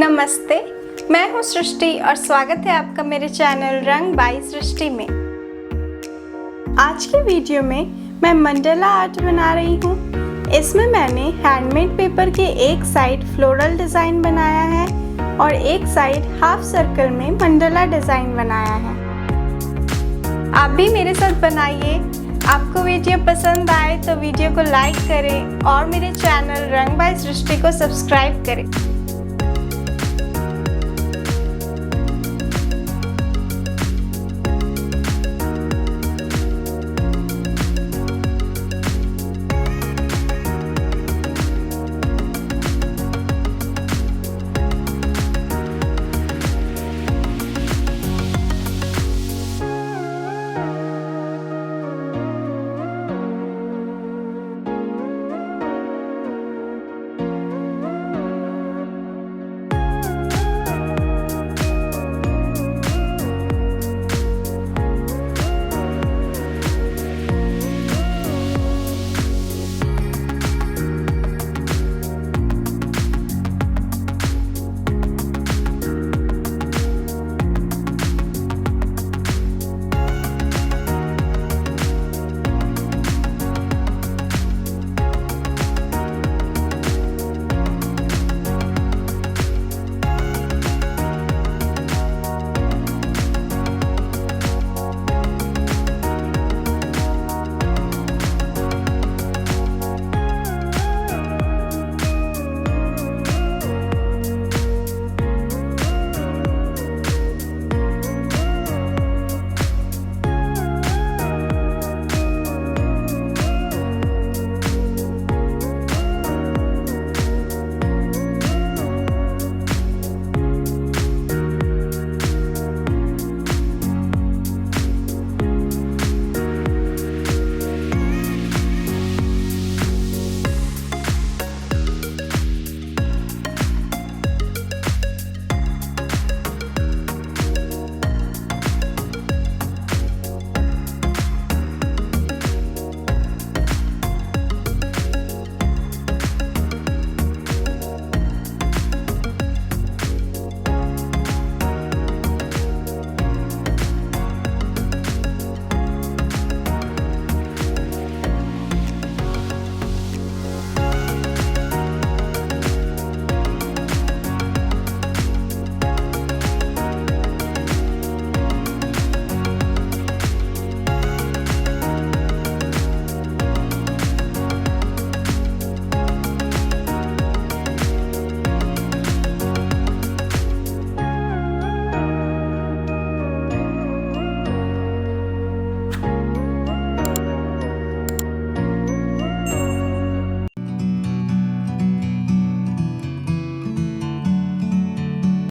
नमस्ते, मैं हूँ सृष्टि और स्वागत है आपका मेरे चैनल रंग बाय सृष्टि में। आज की वीडियो में मैं मंडला आर्ट बना रही हूँ। इसमें मैंने हैंडमेड पेपर के एक साइड फ्लोरल डिज़ाइन बनाया है और एक साइड हाफ सर्कल में मंडला डिज़ाइन बनाया है। आप भी मेरे साथ बनाइए। आपको वीडियो पसंद आए तो वीडियो को लाइक करें और मेरे चैनल रंग बाय सृष्टि को सब्सक्राइब करें।